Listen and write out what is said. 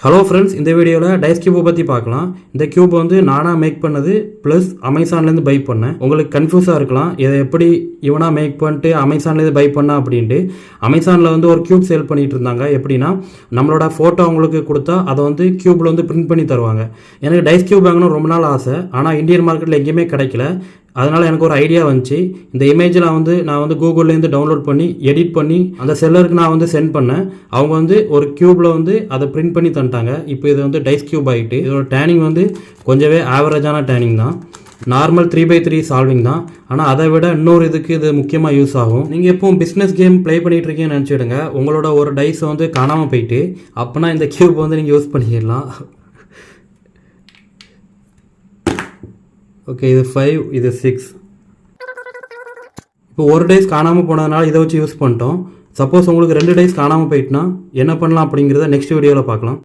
Hello friends, இந்த வீடியோவில் dies கியூபை பற்றி பார்க்கலாம். இந்த கியூப் வந்து நானாக மேக் பண்ணது ப்ளஸ் அமேசான்லேருந்து பை பண்ணேன். உங்களுக்கு கன்ஃபியூஸாக இருக்கலாம், இதை எப்படி இவனாக மேக் பண்ணிட்டு அமேசான்லேருந்து பை பண்ணா அப்படின்ட்டு. அமேசானில் வந்து ஒரு கியூப் சேல் பண்ணிகிட்டு இருந்தாங்க. எப்படின்னா, நம்மளோட ஃபோட்டோ அவங்களுக்கு கொடுத்தா அதை வந்து கியூப்பில் வந்து பிரிண்ட் பண்ணி தருவாங்க. எனக்கு டைஸ் கியூப் வாங்கணும் ரொம்ப நாள் ஆசை, ஆனால் இந்தியன் மார்க்கெட்டில் எங்கேயுமே கிடைக்கல. அதனால் எனக்கு ஒரு ஐடியா வந்துச்சு. இந்த இமேஜில் நான் வந்து கூகுள்லேருந்து டவுன்லோட் பண்ணி எடிட் பண்ணி அந்த செல்லருக்கு நான் வந்து சென்ட் பண்ணேன். அவங்க வந்து ஒரு கியூப்பில் வந்து அதை பிரிண்ட் பண்ணி தந்துட்டாங்க. இப்போ இது வந்து டைஸ் கியூப் ஆகிட்டு. இதோட டேனிங் வந்து கொஞ்சமே ஆவரேஜான டேனிங் தான். நார்மல் 3x3 சால்விங் தான். ஆனால் அதை விட இன்னொரு இதுக்கு இது முக்கியமாக யூஸ் ஆகும். நீங்கள் எப்பவும் பிஸ்னஸ் கேம் ப்ளே பண்ணிகிட்டு இருக்கீங்கன்னு நினச்சிடுங்க. உங்களோட ஒரு டைஸை வந்து காணாமல் போயிட்டு அப்போனா இந்த கியூப் வந்து நீங்கள் யூஸ் பண்ணிக்கலாம். ஓகே, இது 5, இது 6. இப்போ ஒரு டைஸ் காணாமல் போனதுனால இதை வச்சு யூஸ் பண்ணிட்டோம். சப்போஸ் உங்களுக்கு 2 டைஸ் காணாமல் போயிட்டுனா என்ன பண்ணலாம் அப்படிங்கிறத நெக்ஸ்ட் வீடியோவில் பார்க்கலாம்.